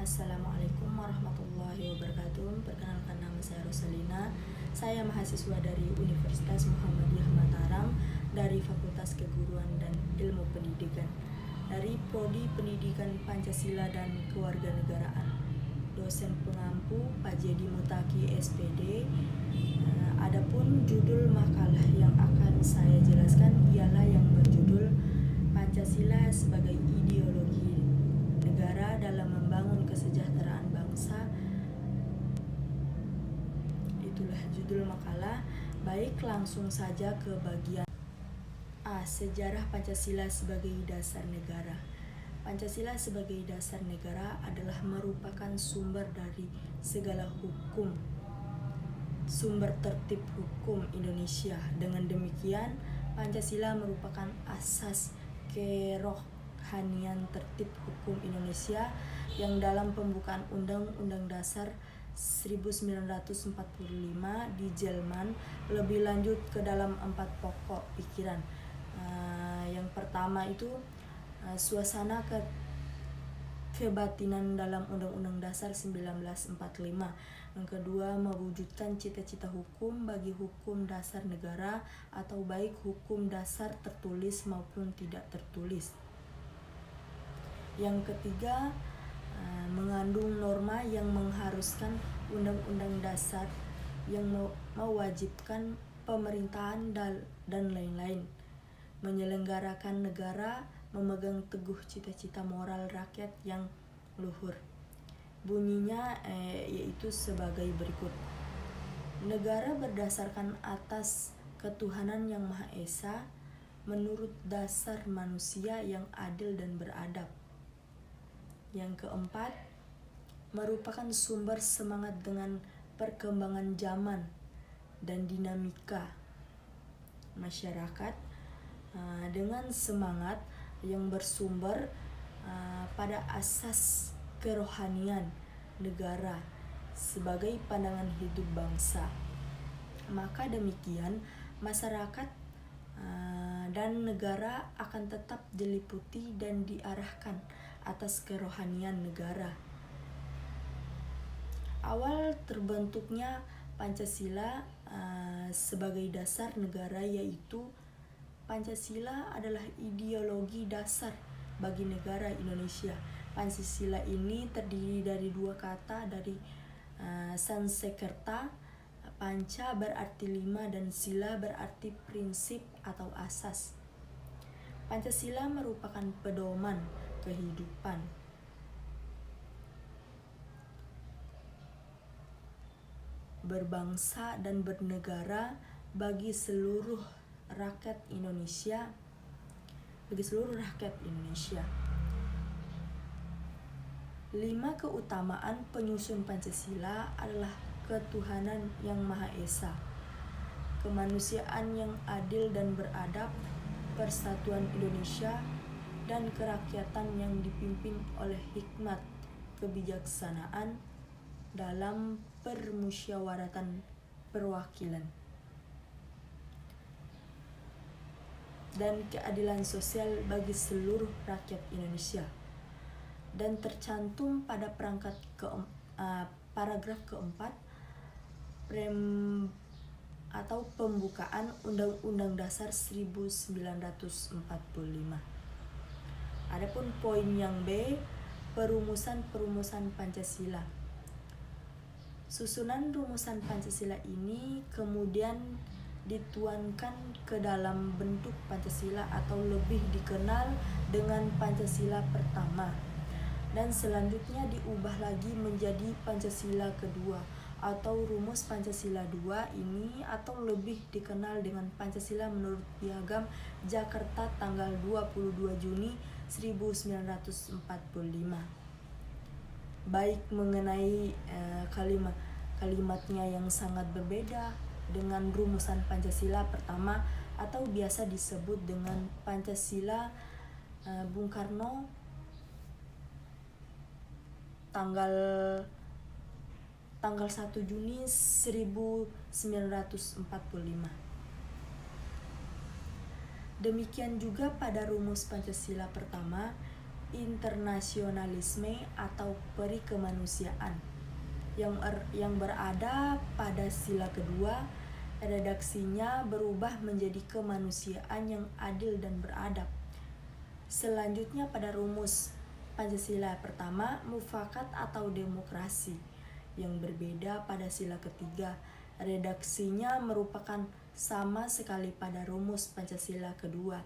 Assalamualaikum warahmatullahi wabarakatuh. Perkenalkan, nama saya Rosalina. Saya mahasiswa dari Universitas Muhammadiyah Mataram dari Fakultas Keguruan dan Ilmu Pendidikan dari Prodi Pendidikan Pancasila dan Kewarganegaraan. Dosen pengampu Pak Jedi Mutaki SPD. Adapun judul makalah yang akan saya jelaskan ialah yang berjudul Pancasila sebagai ideologi negara dalam membangun kesejahteraan bangsa. Itulah judul makalah. Baik, langsung saja ke bagian A. Sejarah Pancasila sebagai dasar negara. Pancasila sebagai dasar negara adalah merupakan sumber dari segala hukum, sumber tertib hukum Indonesia. Dengan demikian, Pancasila merupakan asas kerohanian tertib hukum Indonesia yang dalam pembukaan Undang-Undang Dasar 1945 dijelman lebih lanjut ke dalam 4 pokok pikiran. Yang pertama itu suasana kebatinan dalam Undang-Undang Dasar 1945. Yang kedua, mewujudkan cita-cita hukum bagi hukum dasar negara atau baik hukum dasar tertulis maupun tidak tertulis. Yang ketiga, mengandung norma yang mengharuskan Undang-Undang Dasar yang mewajibkan pemerintahan dan lain-lain, menyelenggarakan negara, memegang teguh cita-cita moral rakyat yang luhur. Bunyinya yaitu sebagai berikut. Negara berdasarkan atas ketuhanan yang Maha Esa menurut dasar manusia yang adil dan beradab. Yang keempat, merupakan sumber semangat dengan perkembangan zaman dan dinamika masyarakat dengan semangat yang bersumber pada asas kerohanian negara sebagai pandangan hidup bangsa. Maka demikian, masyarakat dan negara akan tetap diliputi dan diarahkan atas kerohanian negara. Awal terbentuknya Pancasila sebagai dasar negara yaitu Pancasila adalah ideologi dasar bagi negara Indonesia. Pancasila ini terdiri dari 2 kata dari Sanskerta. Panca berarti 5 dan sila berarti prinsip atau asas. Pancasila merupakan pedoman kehidupan. Berbangsa dan bernegara bagi seluruh rakyat Indonesia. 5 keutamaan penyusun Pancasila adalah ketuhanan yang Maha Esa, kemanusiaan yang adil dan beradab, persatuan Indonesia, dan kerakyatan yang dipimpin oleh hikmat kebijaksanaan dalam permusyawaratan perwakilan, dan keadilan sosial bagi seluruh rakyat Indonesia. Dan tercantum pada paragraf keempat atau pembukaan Undang-Undang Dasar 1945. Adapun poin yang B, perumusan Pancasila. Susunan rumusan Pancasila ini kemudian dituangkan ke dalam bentuk Pancasila atau lebih dikenal dengan Pancasila pertama, dan selanjutnya diubah lagi menjadi Pancasila kedua atau rumus Pancasila 2 ini, atau lebih dikenal dengan Pancasila menurut Piagam Jakarta tanggal 22 Juni 1945. Baik mengenai kalimatnya yang sangat berbeda dengan rumusan Pancasila pertama atau biasa disebut dengan Pancasila Bung Karno tanggal 1 Juni 1945. Demikian juga pada rumus Pancasila pertama internasionalisme atau peri kemanusiaan yang berada pada sila kedua. Redaksinya berubah menjadi kemanusiaan yang adil dan beradab. Selanjutnya pada rumus Pancasila pertama, mufakat atau demokrasi, yang berbeda pada sila ketiga. Redaksinya merupakan sama sekali pada rumus Pancasila kedua,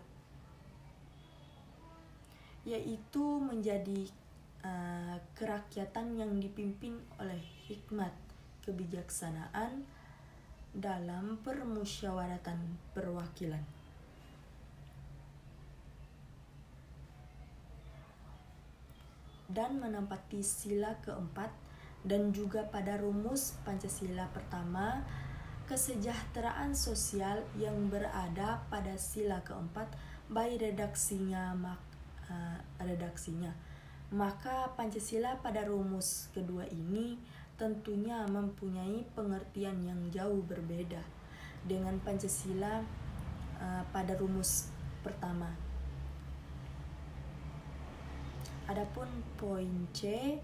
yaitu menjadi kerakyatan yang dipimpin oleh hikmat kebijaksanaan dalam permusyawaratan perwakilan. Dan menempati sila keempat dan juga pada rumus Pancasila pertama, kesejahteraan sosial yang berada pada sila keempat baik redaksinya. Maka Pancasila pada rumus kedua ini tentunya mempunyai pengertian yang jauh berbeda dengan Pancasila pada rumus pertama. Adapun poin C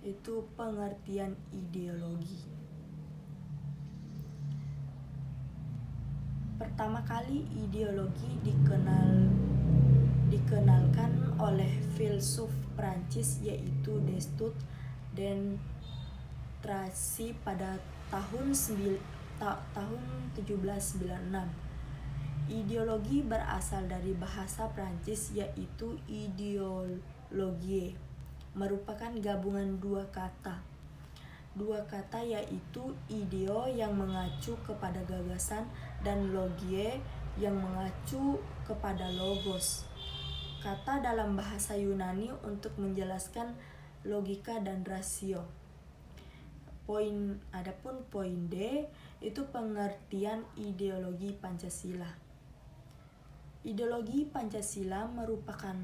itu pengertian ideologi. Pertama kali ideologi dikenalkan oleh filsuf Prancis yaitu Destutt dan Tracy pada tahun 1796. Ideologi berasal dari bahasa Prancis yaitu ideologie, merupakan gabungan dua kata yaitu ideo yang mengacu kepada gagasan dan logie yang mengacu kepada logos, kata dalam bahasa Yunani untuk menjelaskan logika dan rasio. Adapun poin D itu pengertian ideologi Pancasila. Ideologi Pancasila merupakan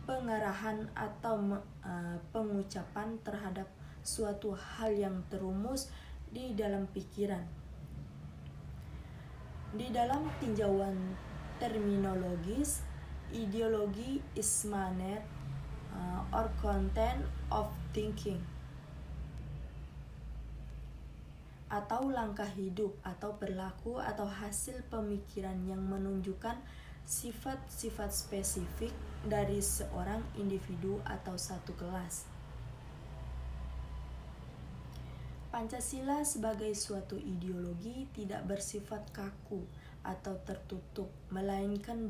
pengarahan atau pengucapan terhadap suatu hal yang terumus di dalam pikiran. Di dalam tinjauan terminologis, ideologi is manner or content of thinking, atau langkah hidup atau perilaku atau hasil pemikiran yang menunjukkan sifat-sifat spesifik dari seorang individu atau satu kelas. Pancasila sebagai suatu ideologi tidak bersifat kaku atau tertutup, melainkan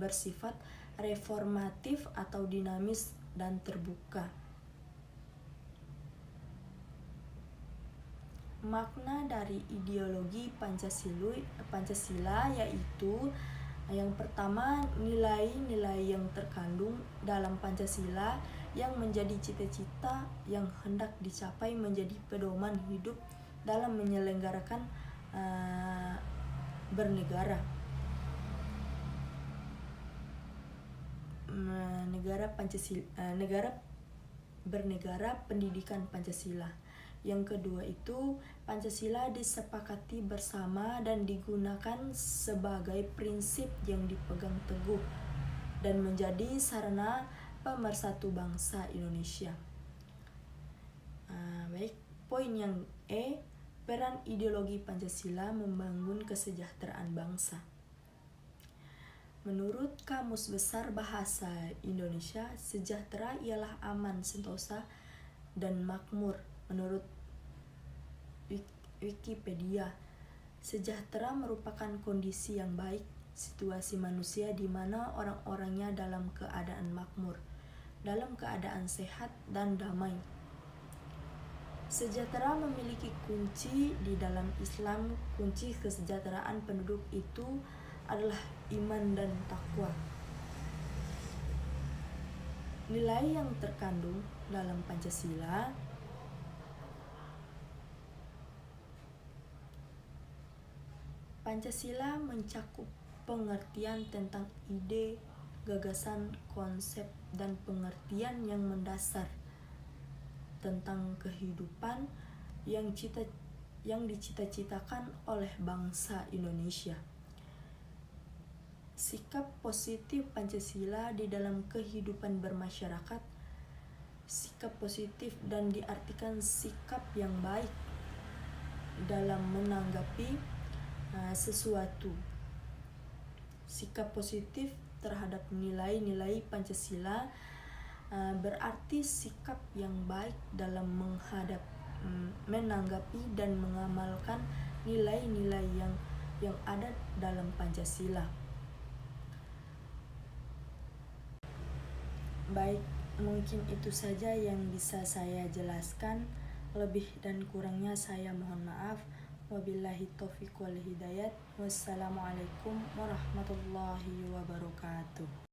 bersifat reformatif atau dinamis dan terbuka. Makna dari ideologi Pancasila yaitu yang pertama, nilai-nilai yang terkandung dalam Pancasila yang menjadi cita-cita yang hendak dicapai menjadi pedoman hidup dalam menyelenggarakan bernegara pendidikan Pancasila. Yang kedua itu Pancasila disepakati bersama dan digunakan sebagai prinsip yang dipegang teguh dan menjadi sarana pemersatu bangsa Indonesia. Baik, poin yang E, peran ideologi Pancasila membangun kesejahteraan bangsa. Menurut Kamus Besar Bahasa Indonesia, sejahtera ialah aman, sentosa, dan makmur. Menurut Wikipedia, sejahtera merupakan kondisi yang baik, situasi manusia di mana orang-orangnya dalam keadaan makmur, dalam keadaan sehat dan damai. Sejahtera memiliki kunci di dalam Islam. Kunci kesejahteraan penduduk itu adalah iman dan takwa. Nilai yang terkandung dalam Pancasila mencakup pengertian tentang ide, gagasan, konsep, dan pengertian yang mendasar tentang kehidupan yang dicita-citakan oleh bangsa Indonesia. Sikap positif Pancasila di dalam kehidupan bermasyarakat. Sikap positif dan diartikan sikap yang baik dalam menanggapi sesuatu. Sikap positif terhadap nilai-nilai Pancasila berarti sikap yang baik dalam menanggapi dan mengamalkan nilai-nilai yang ada dalam Pancasila. Baik, mungkin itu saja yang bisa saya jelaskan. Lebih dan kurangnya saya mohon maaf. Wabillahi taufiq wal hidayat. Wassalamualaikum warahmatullahi wabarakatuh.